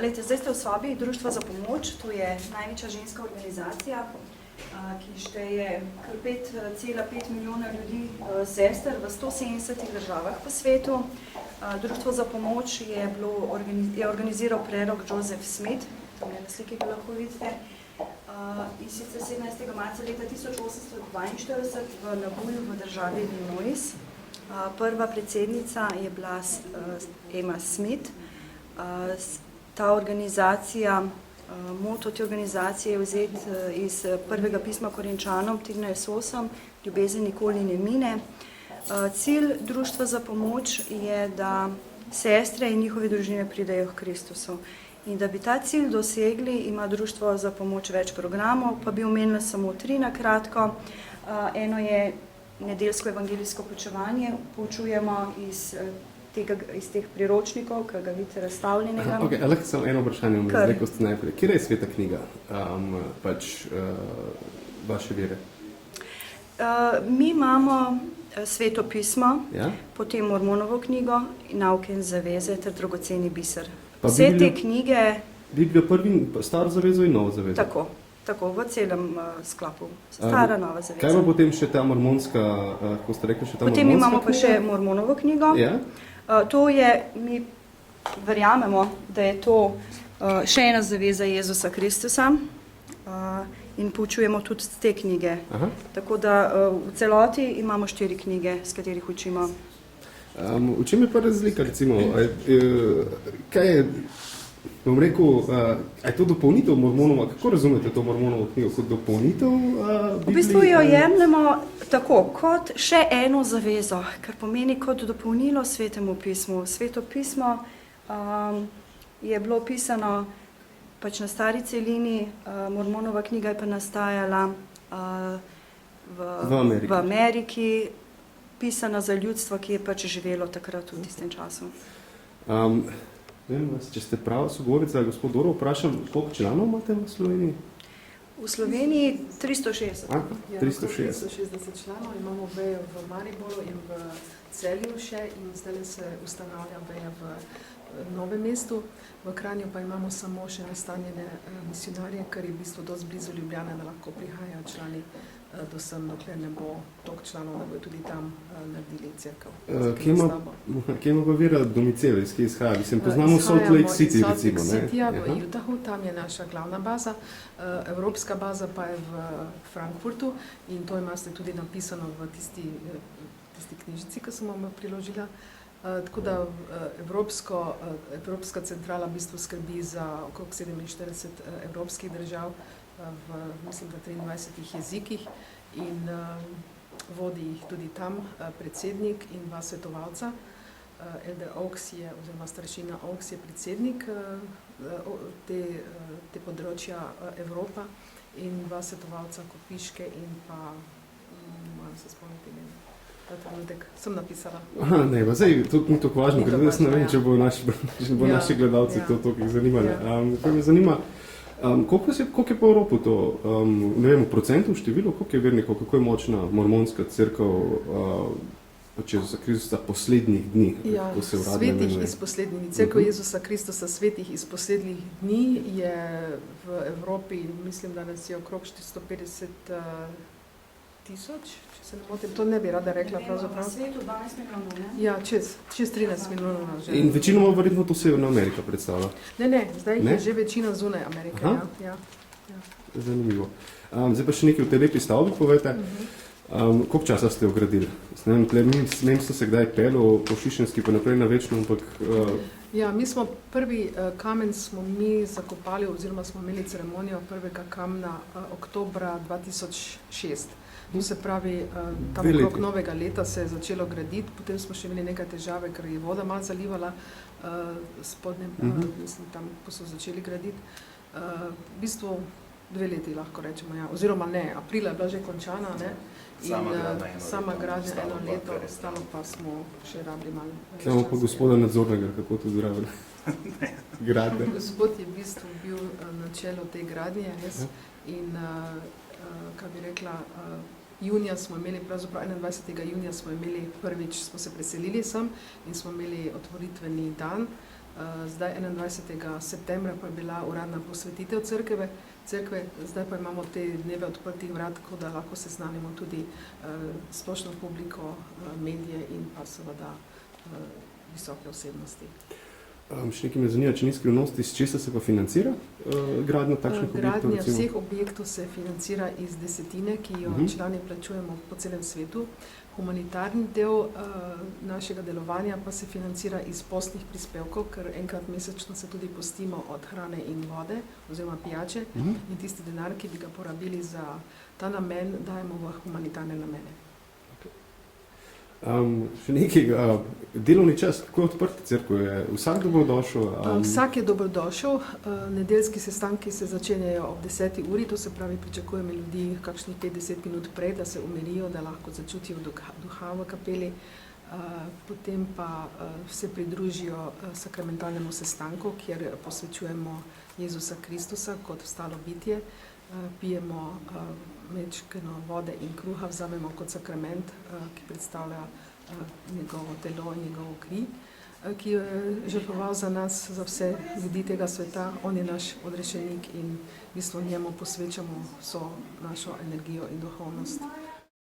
Lejte, zdaj ste v sobi Društva za pomoč, to je največja ženska organizacija, ki šteje kar 5,5 milijona ljudi, sester v 170 državah po svetu. Društvo za pomoč je organiziral prerok Joseph Smith, tam je na sliki, ki lahko vidite, in sicer 17. marca leta 1842 v Nabuju v državi Illinois. Prva predsednica je bila Emma Smith. Ta organizacija, moto te organizacije je vzet iz prvega pisma Korinčanom 13:8, ljubezen nikoli ne mine. Cilj Društva za pomoč je, da sestre in njihove družine pridejo k Kristusu. In da bi ta cilj dosegli, ima Društvo za pomoč več programov, pa bi omenila samo 3 na kratko. Eno je nedeljsko evangelijsko poučevanje, poučujemo iz teh priročnikov, ki ga vidite razstavljenega. Ok, lahko samo eno vprašanje, zdaj, ko ste najprej. Kje je sveta knjiga vaše vere? Mi imamo sveto pismo, potem Mormonovo knjigo, Nauke in zaveze ter dragoceni biser. Vse te knjige... Biblijo prvi, staro zavezo in novo zavezo? Tako, v celem sklopu. Stara, nova zaveza. Kaj pa potem še ta mormonska, ko ste rekli, še ta potem mormonska imamo pa še Mormonovo knjigo. Ja? To je, mi verjamemo, da je to še ena zaveza Jezusa Kristusa in poučujemo tudi te knjige. Aha. Tako da v celoti imamo 4 knjige, s katerih učimo. V čem je pa razlika, recimo? Kaj je, bom rekel, je to dopolnitev Mormonova? Kako razumete to Mormonovo knjigo? Kot dopolnitev Bibliji? V bistvu jo jemljemo tako, kot še eno zavezo, kar pomeni kot dopolnilo Svetemu pismu. Sveto pismo je bilo pisano pač na stari celini, Mormonova knjiga je pa nastajala v Ameriki, pisana za ljudstvo, ki je pač živelo takrat v tistem času. Če ste prava sogovorica, gospod Doro, vprašam, koliko članov imate v Sloveniji? V Sloveniji 360. 360 članov, imamo vejo v Mariboru in v Celju še in zdaj se ustanavlja veja v Novem mestu. V Kranju pa imamo samo še nastanjene misionarje, kar je v bistvu dosti blizu Ljubljane, da lahko prihajajo člani do sem, dokler ne bo toliko članov, da bo tudi tam naredili cerkev. Kje ima pa vera domicil, iz kje izhaja? Mislim, poznamo Salt Lake City, recimo. Salt Lake City v Utahu, tam je naša glavna baza. Evropska baza pa je v Frankfurtu in to imate tudi napisano v tisti knjižici, ki sem vam priložila. Tako da Evropska centrala v bistvu skrbi za okrog 47 evropskih držav v, mislim, da 23 jezikih in vodi jih tudi tam predsednik in 2 svetovalca. Elder Oaks je, oziroma starešina Oaks je predsednik te področja Evropa in 2 svetovalca Kopiške in pa, moram se spomniti ime. Sem napisala. Aha, ne, pa zdaj, to ni tako važno, ker jaz ne vem, če bo naši gledalci to toliko zanimali. Kaj me zanima, koliko je pa v Evropi to, ne vem, v procentu, v številu, koliko je vernikov, kako je močna mormonska cerkev Jezusa Kristusa poslednjih dni? Ja, svetih iz poslednjih dni. Cerkev Jezusa Kristusa svetih iz poslednjih dni je v Evropi, mislim, da nas je okrog 450 tisoč, če se ne motim, to ne bi rada rekla pravzaprav. V svetu 12 milijonov, ne? Ja, čez 13 milijonov že. In večinoma verjetno to Severna Amerika predstavlja? Ne, zdaj je že večina zunaj Amerike. Ja. Zanimivo. Zdaj pa še nekaj v tej lepi stavbi povete. Koliko časa ste jo gradili? Ne vem, so se kdaj pelil po Šišenski, pa naprej na večno, ampak... Ja, mi smo prvi kamen smo mi zakopali, oziroma smo imeli ceremonijo prvega kamna oktobra 2006. To se pravi, tam okrog novega leta se je začelo graditi, potem smo še imeli nekaj težave, ker je voda malo zalivala spodnje, mislim, tam, ko so začeli graditi. V bistvu 2 leti lahko rečemo, ja. Oziroma ne, aprila je bila že končana, ne? In sama gradnja 1 leto, ostalo pa smo še rabili malo. Kaj pa gospoda nadzornega, kako to zdravi? Gradnje. Gospod je v bistvu bil na čelu te gradnje, in, kaj bi rekla, junija smo imeli, pravzaprav 21. junija smo imeli prvič, smo se preselili sem in smo imeli otvoritveni dan zdaj 21. septembra pa je bila uradna posvetitev cerkve, zdaj pa imamo te dneve odprtih vrat, tako da lahko seznanimo tudi splošno publiko, medije in pa seveda visoke osebnosti. Še nekaj me zanima, če ni skrivnosti, s česa se pa financira gradnja takšnih objektov? Gradnja vseh objektov se financira iz desetine, ki jo člani plačujemo po celem svetu. Humanitarni del našega delovanja pa se financira iz postnih prispevkov, ker enkrat mesečno se tudi postimo od hrane in vode oziroma pijače in tisti denar, ki bi ga porabili za ta namen, dajemo v humanitarne namene. Še nekaj, delovni čas, kako je odprta cerkev? Je vsak dobrodošel? Vsak je dobrodošel. Nedeljski sestanki se začenjajo ob 10. uri, to se pravi, pričakujemo ljudi kakšnih 50 minut prej, da se umirijo, da lahko začutijo duha v kapeli. Potem pa se pridružijo sakramentalnemu sestanku, kjer posvečujemo Jezusa Kristusa kot vstalo bitje. Pijemo mečkeno vode in kruha, vzamemo kot sakrament, ki predstavlja njegovo telo in njegovo kri, ki jo je žrtvoval za nas, za vse ljudi tega sveta. On je naš odrešenik in v bistvu njemu posvečamo vso našo energijo in duhovnost.